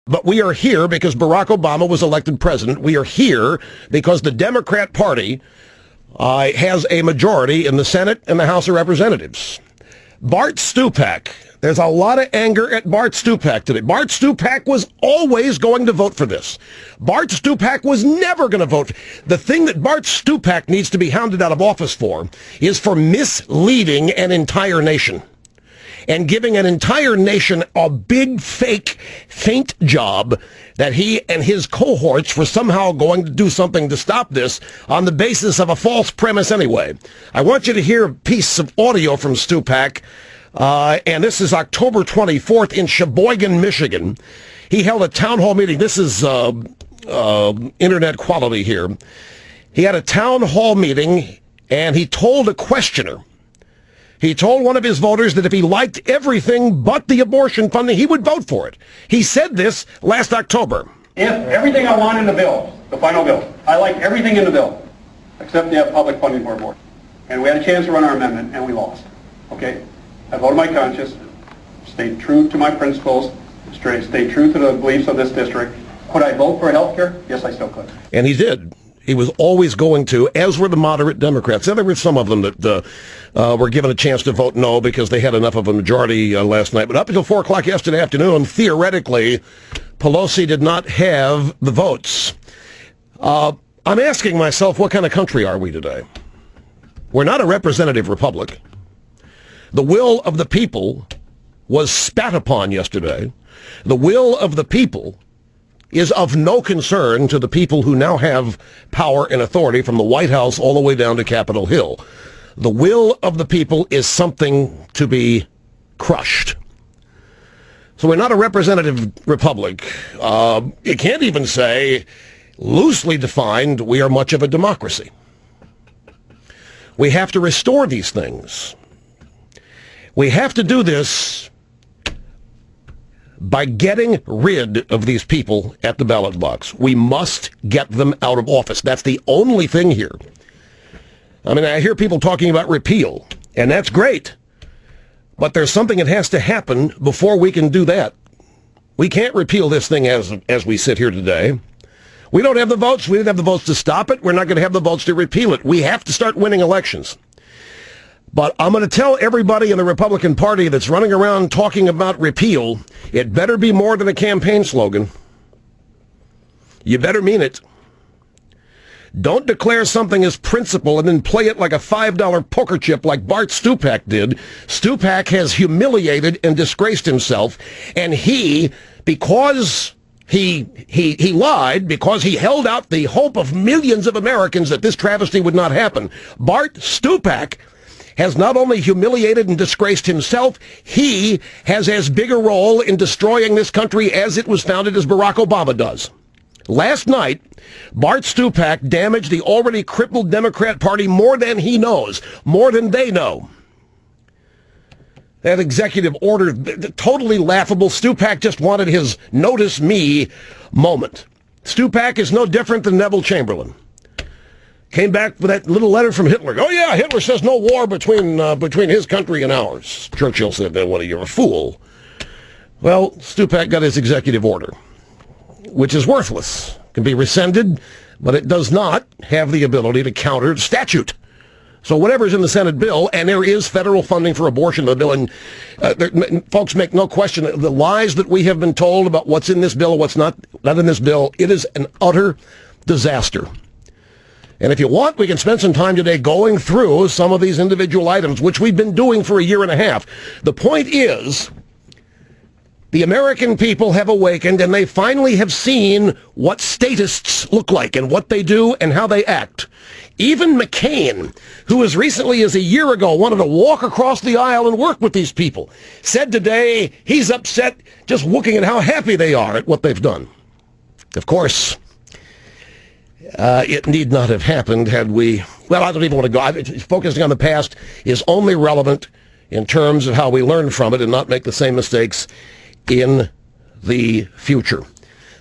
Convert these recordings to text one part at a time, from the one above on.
But we are here because Barack Obama was elected president. We are here because the Democrat Party has a majority in the Senate and the House of Representatives. Bart Stupak. There's a lot of anger at Bart Stupak today. Bart Stupak was always going to vote for this. Bart Stupak was never going to vote. The thing that Bart Stupak needs to be hounded out of office for is for misleading an entire nation and giving an entire nation a big, fake, faint job that he and his cohorts were somehow going to do something to stop this on the basis of a false premise anyway. I want you to hear a piece of audio from Stupak. And this is October 24th in Sheboygan, Michigan. He held a town hall meeting. This is internet quality here. He had a town hall meeting, and he told a questioner. He told one of his voters that if he liked everything but the abortion funding, he would vote for it. He said this last October. If everything I want in the bill, the final bill, I like everything in the bill, except to have public funding for abortion. And we had a chance to run our amendment, and we lost. Okay? I voted my conscience, stayed true to my principles, stayed true to the beliefs of this district. Could I vote for health care? Yes, I still could. And he did. He was always going to, as were the moderate Democrats. And there were some of them that were given a chance to vote no because they had enough of a majority last night. But up until 4 o'clock yesterday afternoon, theoretically, Pelosi did not have the votes. I'm asking myself, what kind of country are we today? We're not a representative republic. The will of the people was spat upon yesterday. The will of the people is of no concern to the people who now have power and authority from the White House all the way down to Capitol Hill. The will of the people is something to be crushed. So we're not a representative republic. You can't even say, loosely defined, we are much of a democracy. We have to restore these things. We have to do this by getting rid of these people at the ballot box. We must get them out of office. That's the only thing here. I mean, I hear people talking about repeal, and that's great. But there's something that has to happen before we can do that. We can't repeal this thing as we sit here today. We don't have the votes. We didn't have the votes to stop it. We're not going to have the votes to repeal it. We have to start winning elections. But I'm going to tell everybody in the Republican Party that's running around talking about repeal, it better be more than a campaign slogan. You better mean it. Don't declare something as principle and then play it like a $5 poker chip like Bart Stupak did. Stupak has humiliated and disgraced himself, and because he lied, because he held out the hope of millions of Americans that this travesty would not happen. Bart Stupak has not only humiliated and disgraced himself, he has as big a role in destroying this country as it was founded as Barack Obama does. Last night, Bart Stupak damaged the already crippled Democrat Party more than he knows, more than they know. That executive order, totally laughable. Stupak just wanted his notice me moment. Stupak is no different than Neville Chamberlain. Came back with that little letter from Hitler. Oh, yeah, Hitler says no war between his country and ours. Churchill said, well, you're a fool. Well, Stupak got his executive order, which is worthless. Can be rescinded, but it does not have the ability to counter statute. So whatever's in the Senate bill, and there is federal funding for abortion in the bill, and folks, make no question, the lies that we have been told about what's in this bill, what's not in this bill, it is an utter disaster. And if you want, we can spend some time today going through some of these individual items, which we've been doing for a year and a half. The point is, the American people have awakened, and they finally have seen what statists look like and what they do and how they act. Even McCain, who as recently as a year ago wanted to walk across the aisle and work with these people, said today he's upset just looking at how happy they are at what they've done. Of course, it need not have happened had we... Well, I don't even want to go... Focusing on the past is only relevant in terms of how we learn from it and not make the same mistakes in the future.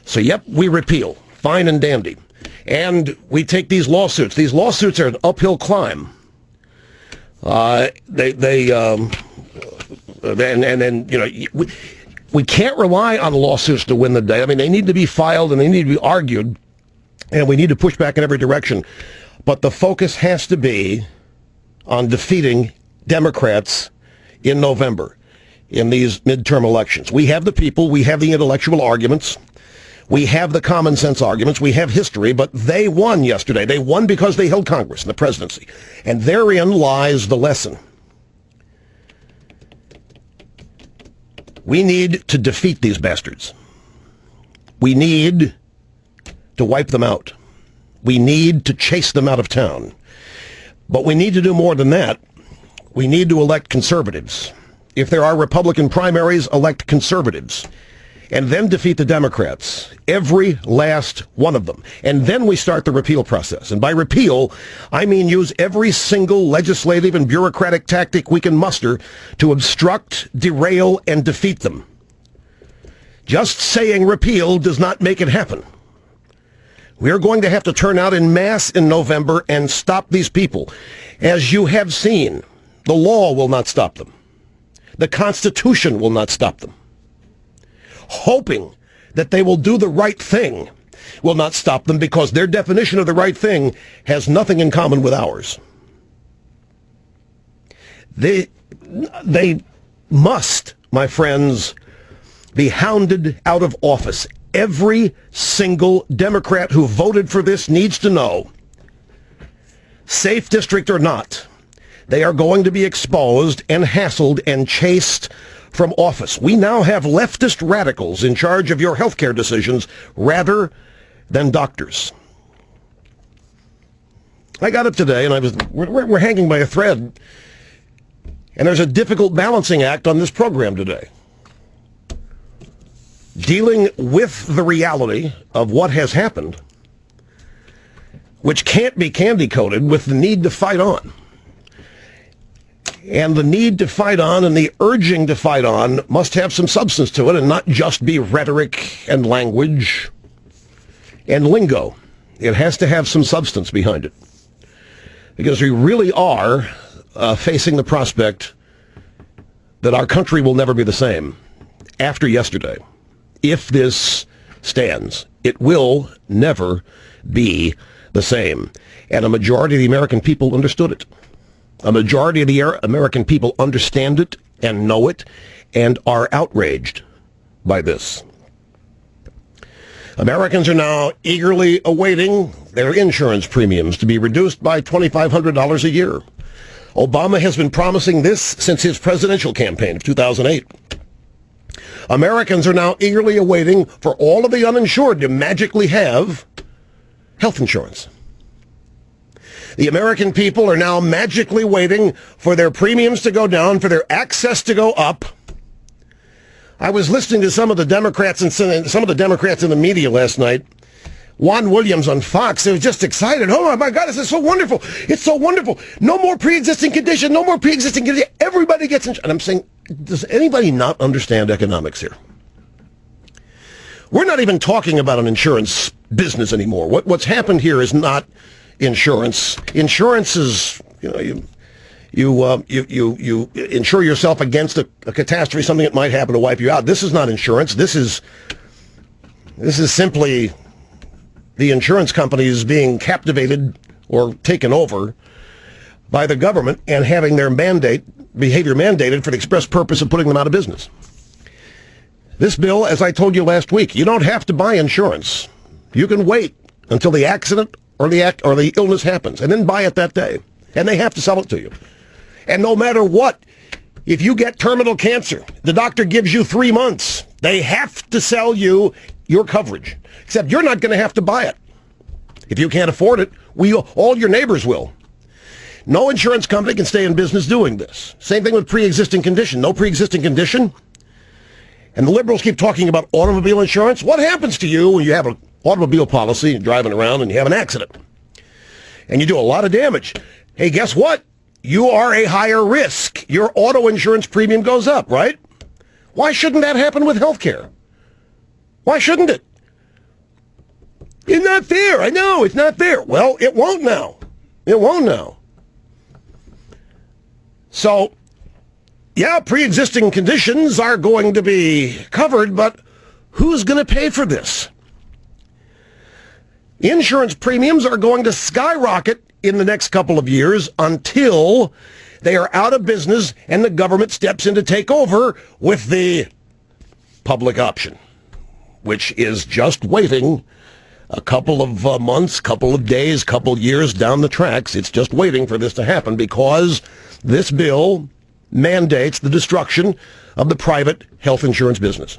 So, yep, we repeal. Fine and dandy. And we take these lawsuits. These lawsuits are an uphill climb. And then, you know, we can't rely on lawsuits to win the day. I mean, they need to be filed and they need to be argued, and we need to push back in every direction. But the focus has to be on defeating Democrats in November in these midterm elections. We have the people, we have the intellectual arguments, we have the common sense arguments, we have history, but they won yesterday. They won because they held Congress and the presidency. And therein lies the lesson. We need to defeat these bastards. We need to wipe them out. We need to chase them out of town. But we need to do more than that. We need to elect conservatives. If there are Republican primaries, elect conservatives. And then defeat the Democrats, every last one of them. And then we start the repeal process. And by repeal, I mean use every single legislative and bureaucratic tactic we can muster to obstruct, derail, and defeat them. Just saying repeal does not make it happen. We're going to have to turn out en masse in November and stop these people. As you have seen, the law will not stop them. The Constitution will not stop them. Hoping that they will do the right thing will not stop them, because their definition of the right thing has nothing in common with ours. They must, my friends, be hounded out of office. Every single Democrat who voted for this needs to know, safe district or not, they are going to be exposed and hassled and chased from office. We now have leftist radicals in charge of your health care decisions rather than doctors. I got up today and we're hanging by a thread, and there's a difficult balancing act on this program today. Dealing with the reality of what has happened, which can't be candy-coated with the need to fight on. And the need to fight on and the urging to fight on must have some substance to it and not just be rhetoric and language and lingo. It has to have some substance behind it. Because we really are facing the prospect that our country will never be the same after yesterday. If this stands, it will never be the same. And a majority of the American people understood it. A majority of the American people understand it and know it and are outraged by this. Americans are now eagerly awaiting their insurance premiums to be reduced by $2,500 a year. Obama has been promising this since his presidential campaign of 2008. Americans are now eagerly awaiting for all of the uninsured to magically have health insurance. The American people are now magically waiting for their premiums to go down, for their access to go up. I was listening to some of the Democrats and some of the Democrats in the media last night. Juan Williams on Fox, they were just excited. Oh my God, this is so wonderful. It's so wonderful. No more pre-existing condition, no more pre-existing condition. Everybody gets insurance. And I'm saying, does anybody not understand economics here? We're not even talking about an insurance business anymore. What's happened here is not insurance. Insurance is, you insure yourself against a catastrophe, something that might happen to wipe you out. This is not insurance. This is simply the insurance companies being captivated or taken over by the government and having their behavior mandated for the express purpose of putting them out of business. This bill, as I told you last week, you don't have to buy insurance. You can wait until the accident or the illness happens, and then buy it that day. And they have to sell it to you. And no matter what, if you get terminal cancer, the doctor gives you 3 months. They have to sell you your coverage. Except you're not going to have to buy it. If you can't afford it, all your neighbors will. No insurance company can stay in business doing this. Same thing with pre-existing condition. No pre-existing condition. And the liberals keep talking about automobile insurance. What happens to you when you have an automobile policy, you're driving around and you have an accident? And you do a lot of damage. Hey, guess what? You are a higher risk. Your auto insurance premium goes up, right? Why shouldn't that happen with health care? Why shouldn't it? It's not fair. I know, it's not fair. Well, it won't now. It won't now. So, Yeah, pre-existing conditions are going to be covered, but who's going to pay for this? Insurance premiums are going to skyrocket in the next couple of years until they are out of business and the government steps in to take over with the public option, which is just waiting a couple of months, couple of days, couple years down the tracks. It's just waiting for this to happen because this bill mandates the destruction of the private health insurance business.